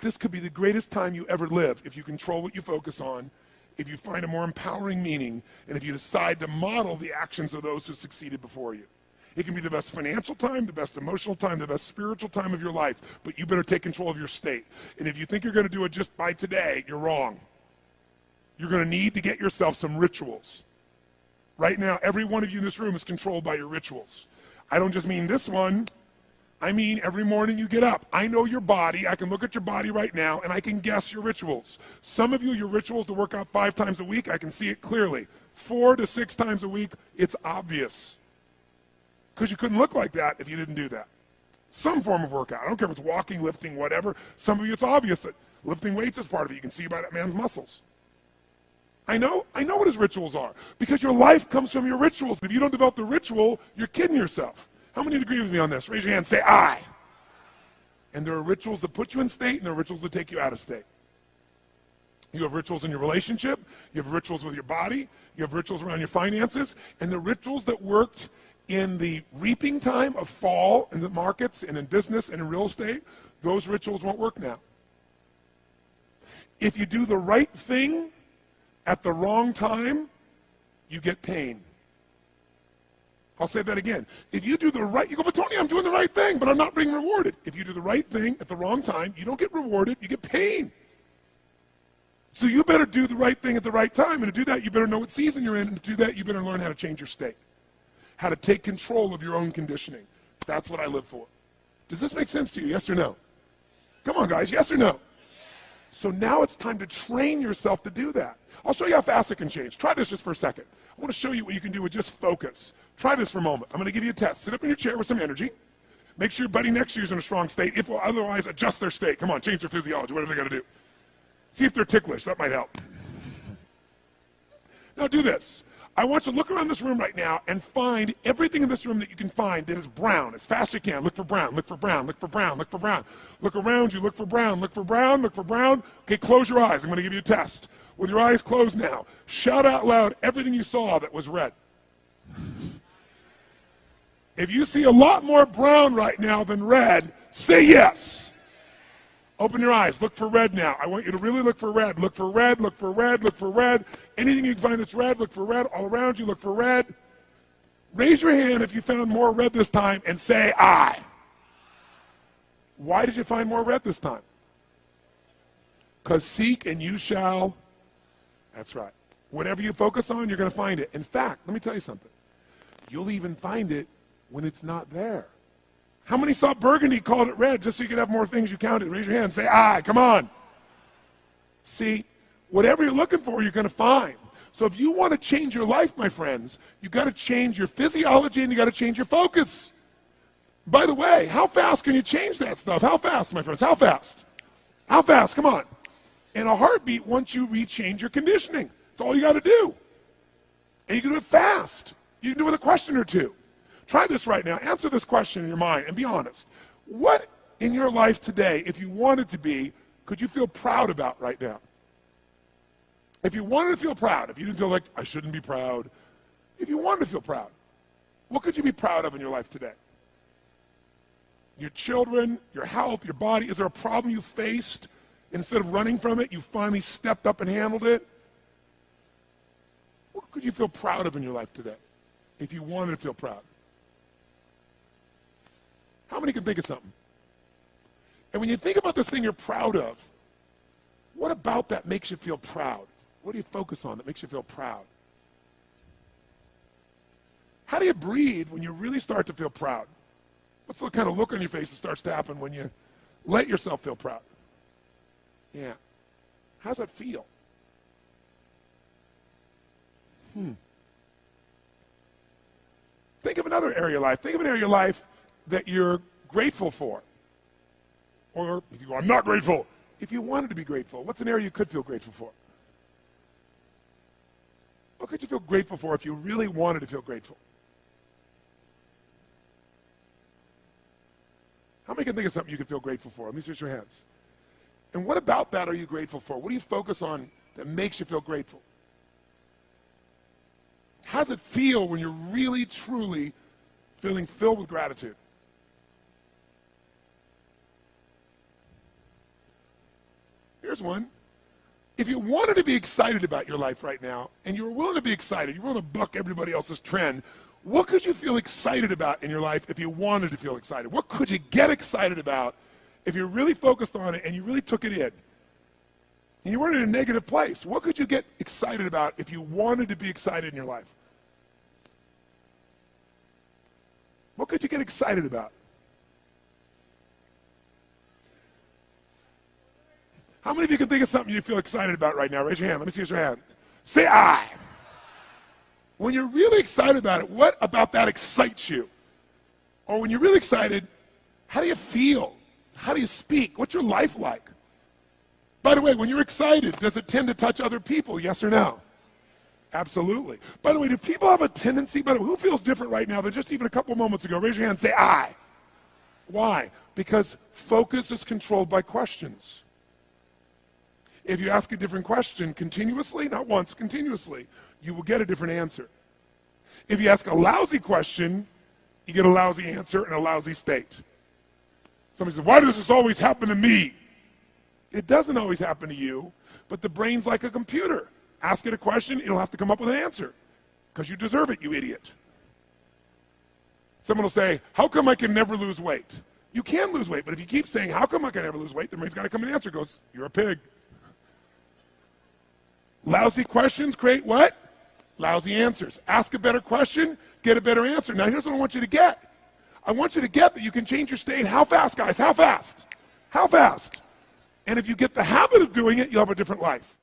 this could be the greatest time you ever live if you control what you focus on, if you find a more empowering meaning, and if you decide to model the actions of those who succeeded before you. It can be the best financial time, the best emotional time, the best spiritual time of your life, but you better take control of your state. And if you think you're going to do it just by today, you're wrong. You're going to need to get yourself some rituals. Right now, every one of you in this room is controlled by your rituals. I don't just mean this one. I mean every morning you get up. I know your body. I can look at your body right now, and I can guess your rituals. Some of you, your rituals to work out 5 times a week, I can see it clearly. 4 to 6 times a week, it's obvious. Because you couldn't look like that if you didn't do that. Some form of workout. I don't care if it's walking, lifting, whatever. Some of you, it's obvious that lifting weights is part of it. You can see by that man's muscles. I know what his rituals are. Because your life comes from your rituals. If you don't develop the ritual, you're kidding yourself. How many agree with me on this? Raise your hand, say I. And there are rituals that put you in state, and there are rituals that take you out of state. You have rituals in your relationship. You have rituals with your body. You have rituals around your finances. And the rituals that worked in the reaping time of fall in the markets and in business and in real estate, those rituals won't work now. If you do the right thing at the wrong time, you get pain. I'll say that again. If you do the right, you go, but Tony, I'm doing the right thing, but I'm not being rewarded. If you do the right thing at the wrong time, you don't get rewarded, you get pain. So you better do the right thing at the right time, and to do that, you better know what season you're in, and to do that, you better learn how to change your state. How to take control of your own conditioning. That's what I live for. Does this make sense to you, yes or no? Come on, guys, yes or no? So now it's time to train yourself to do that. I'll show you how fast it can change. Try this just for a second. I want to show you what you can do with just focus. Try this for a moment. I'm going to give you a test. Sit up in your chair with some energy. Make sure your buddy next to you is in a strong state. If otherwise, adjust their state. Come on, change their physiology, whatever they got to do. See if they're ticklish. That might help. Now do this. I want you to look around this room right now and find everything in this room that you can find that is brown as fast as you can. Look for brown, look for brown, look for brown, look for brown. Look around you, look for brown, look for brown, look for brown. Okay, close your eyes. I'm going to give you a test. With your eyes closed now, shout out loud everything you saw that was red. If you see a lot more brown right now than red, say yes. Open your eyes. Look for red now. I want you to really look for red. Look for red, look for red, look for red. Anything you can find that's red, look for red. All around you, look for red. Raise your hand if you found more red this time and say I. Why did you find more red this time? Because seek and you shall. That's right. Whatever you focus on, you're going to find it. In fact, let me tell you something. You'll even find it when it's not there. How many saw burgundy, called it red, just so you could have more things you counted? Raise your hand, say, I, come on. See, whatever you're looking for, you're going to find. So if you want to change your life, my friends, you've got to change your physiology and you've got to change your focus. By the way, how fast can you change that stuff? How fast, my friends? How fast? How fast? Come on. In a heartbeat, once you rechange your conditioning. That's all you got to do. And you can do it fast. You can do it with a question or two. Try this right now. Answer this question in your mind and be honest. What in your life today, if you wanted to be, could you feel proud about right now? If you wanted to feel proud, if you didn't feel like, I shouldn't be proud, if you wanted to feel proud, what could you be proud of in your life today? Your children, your health, your body. Is there a problem you faced? Instead of running from it, you finally stepped up and handled it? What could you feel proud of in your life today if you wanted to feel proud? How many can think of something? And when you think about this thing you're proud of, what about that makes you feel proud? What do you focus on that makes you feel proud? How do you breathe when you really start to feel proud? What's the kind of look on your face that starts to happen when you let yourself feel proud? Yeah. How's that feel? Think of another area of life. Think of an area of life that you're grateful for. Or if you go, I'm not grateful. If you wanted to be grateful, what's an area you could feel grateful for? What could you feel grateful for if you really wanted to feel grateful? How many can think of something you could feel grateful for? Let me see your hands. And what about that are you grateful for? What do you focus on that makes you feel grateful? How does it feel when you're really, truly feeling filled with gratitude? Here's one. If you wanted to be excited about your life right now, and you were willing to be excited, you're willing to buck everybody else's trend, what could you feel excited about in your life if you wanted to feel excited? What could you get excited about if you really focused on it and you really took it in? And you weren't in a negative place. What could you get excited about if you wanted to be excited in your life? What could you get excited about? How many of you can think of something you feel excited about right now? Raise your hand. Let me see your hand. Say I. When you're really excited about it, what about that excites you? Or when you're really excited, how do you feel? How do you speak? What's your life like? By the way, when you're excited, does it tend to touch other people? Yes or no? Absolutely. By the way, do people have a tendency, by the way, who feels different right now than just even a couple moments ago? Raise your hand and say I. Why? Because focus is controlled by questions. If you ask a different question continuously, not once, continuously, you will get a different answer. If you ask a lousy question, you get a lousy answer and a lousy state. Somebody says, why does this always happen to me? It doesn't always happen to you, but the brain's like a computer. Ask it a question, it'll have to come up with an answer because you deserve it, you idiot. Someone will say, how come I can never lose weight? You can lose weight, but if you keep saying, how come I can never lose weight, the brain's got to come and answer. It goes, you're a pig. Lousy questions create what? Lousy answers. Ask a better question, get a better answer. Now here's what I want you to get. I want you to get that you can change your state. How fast, guys? How fast? How fast? And if you get the habit of doing it, you'll have a different life.